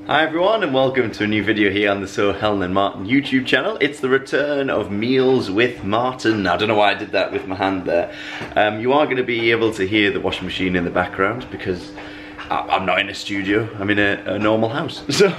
Hi everyone and welcome to a new video here on the So Helen and Martyn YouTube channel. It's the return of Meals with Martyn. I don't know why I did that with my hand there. You are going to be able to hear the washing machine in the background because I'm not in a studio, I'm in a normal house. So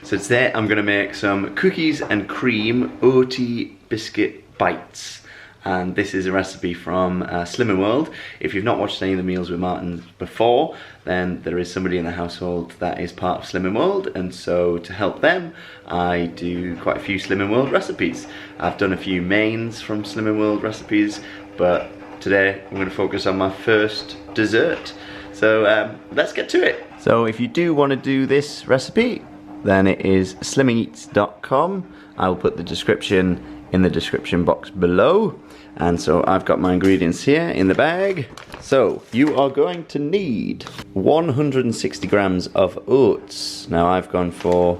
today I'm going to make some cookies and cream oaty biscuit bites. And this is a recipe from Slim & World. If you've not watched any of the Meals with Martyn before, then there is somebody in the household that is part of Slim & World, and so to help them, I do quite a few Slim & World recipes. I've done a few mains from Slim & World recipes, but today I'm going to focus on my first dessert. So let's get to it. So if you do want to do this recipe, then it is slimeats.com. I will put the description in the description box below. And so I've got my ingredients here in the bag. So you are going to need 160 grams of oats. Now I've gone for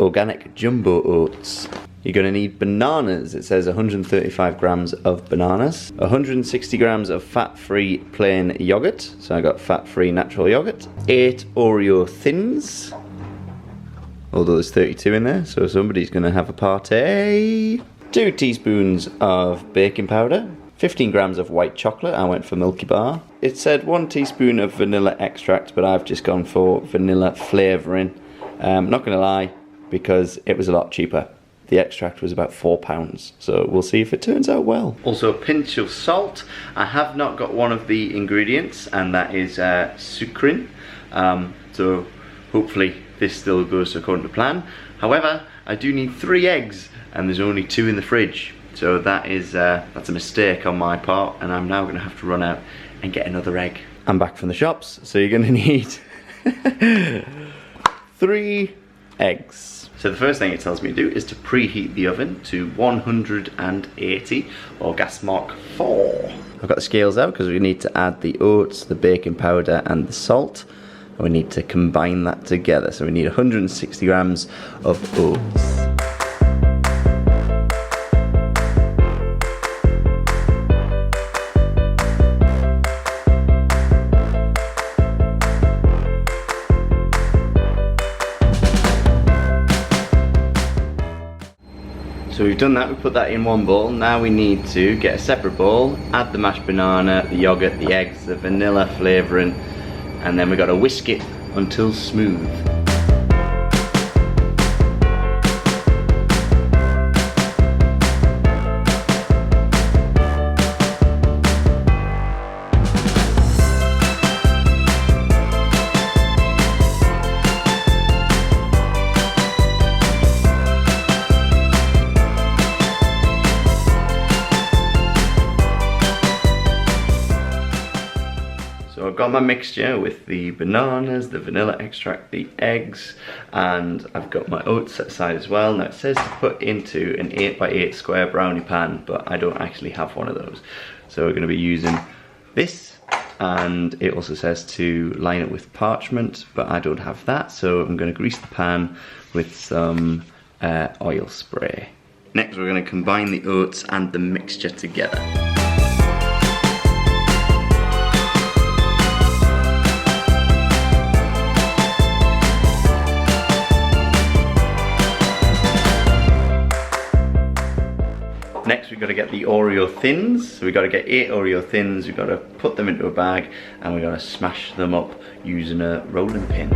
organic jumbo oats. You're going to need bananas. It says 135 grams of bananas. 160 grams of fat-free plain yogurt. So I got fat-free natural yogurt. 8 Oreo thins. Although there's 32 in there, so somebody's going to have a party. 2 teaspoons of baking powder, 15 grams of white chocolate, I went for Milky Bar. It said 1 teaspoon of vanilla extract, but I've just gone for vanilla flavouring. Not going to lie, because it was a lot cheaper. The extract was about £4, so we'll see if it turns out well. Also a pinch of salt. I have not got one of the ingredients, and that is sucrin. So hopefully this still goes according to plan. However, I do need 3 eggs. And there's only 2 in the fridge, so that's a mistake on my part, and I'm now going to have to run out and get another egg. I'm back from the shops, so you're going to need 3 eggs. So the first thing it tells me to do is to preheat the oven to 180 or gas mark 4. I've got the scales out because we need to add the oats, the baking powder and the salt, and we need to combine that together. So we need 160 grams of oats. So we've done that, we put that in one bowl. Now we need to get a separate bowl, add the mashed banana, the yogurt, the eggs, the vanilla flavouring, and then we've got to whisk it until smooth. So I've got my mixture with the bananas, the vanilla extract, the eggs, and I've got my oats set aside as well. Now it says to put into an 8x8 square brownie pan, but I don't actually have one of those. So we're going to be using this, and it also says to line it with parchment, but I don't have that, so I'm going to grease the pan with some oil spray. Next we're going to combine the oats and the mixture together. Next we've got to get the Oreo thins. So we've got to get 8 Oreo thins, we've got to put them into a bag, and we've got to smash them up using a rolling pin.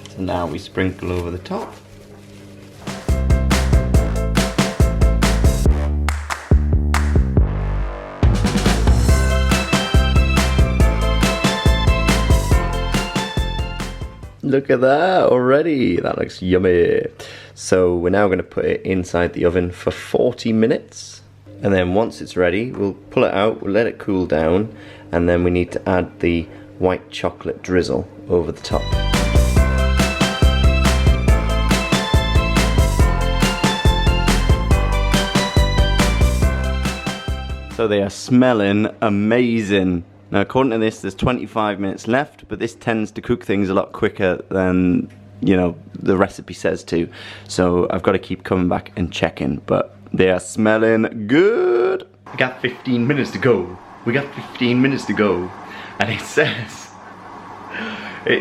So now we sprinkle over the top. Look at that already, that looks yummy. So we're now going to put it inside the oven for 40 minutes. And then once it's ready, we'll pull it out, we'll let it cool down, and then we need to add the white chocolate drizzle over the top. So they are smelling amazing. Now according to this, there's 25 minutes left, but this tends to cook things a lot quicker than, you know, the recipe says to. So I've got to keep coming back and checking, but they are smelling good. We got 15 minutes to go. We got 15 minutes to go. And it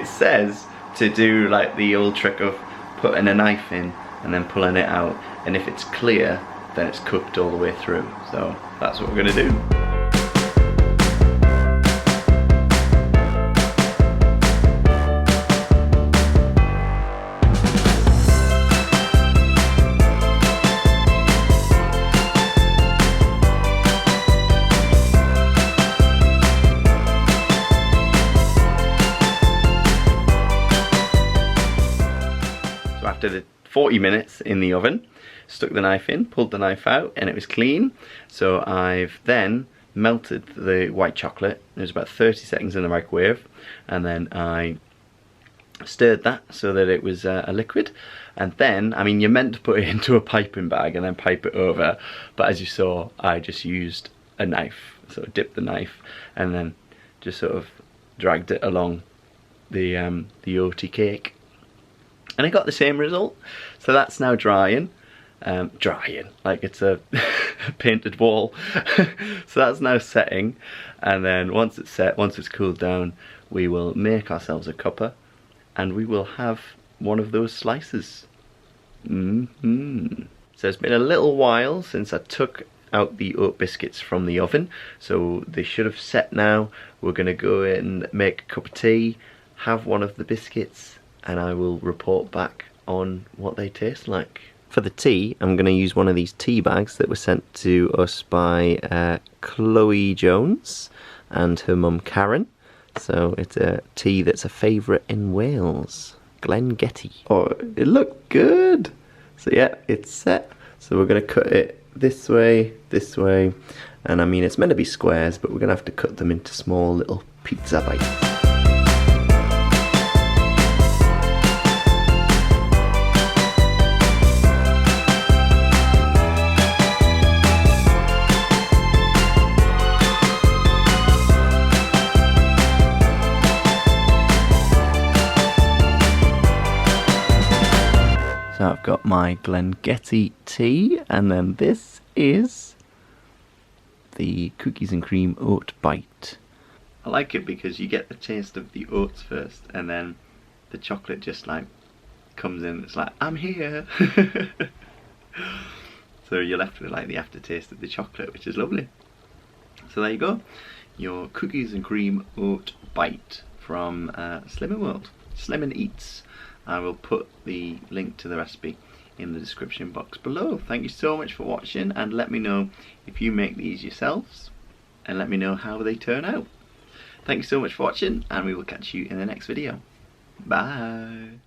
says to do like the old trick of putting a knife in and then pulling it out. And if it's clear, then it's cooked all the way through. So that's what we're gonna do. After the 40 minutes in the oven, stuck the knife in, pulled the knife out, and it was clean. So I've then melted the white chocolate. It was about 30 seconds in the microwave, and then I stirred that so that it was a liquid. And then, I mean, you're meant to put it into a piping bag and then pipe it over, but as you saw, I just used a knife. So I dipped the knife and then just sort of dragged it along the oaty cake. And I got the same result. So that's now drying. Drying, like it's a painted wall. So that's now setting. And then once it's set, once it's cooled down, we will make ourselves a cuppa and we will have one of those slices. So it's been a little while since I took out the oat biscuits from the oven. So they should have set now. We're gonna go in and make a cup of tea, have one of the biscuits, and I will report back on what they taste like. For the tea, I'm going to use one of these tea bags that were sent to us by Chloe Jones and her mum Karen. So it's a tea that's a favourite in Wales, Glengettie. Oh, it looked good! So yeah, it's set. So we're going to cut it this way, and I mean it's meant to be squares, but we're going to have to cut them into small little pizza bites. So I've got my Glengettie tea, and then this is the Cookies and Cream Oat Bite. I like it because you get the taste of the oats first, and then the chocolate just like comes in. It's like, I'm here. So you're left with like the aftertaste of the chocolate, which is lovely. So there you go, your Cookies and Cream Oat Bite from Slimming World, Slimming Eats. I will put the link to the recipe in the description box below. Thank you so much for watching, and let me know if you make these yourselves, and let me know how they turn out. Thank you so much for watching, and we will catch you in the next video. Bye.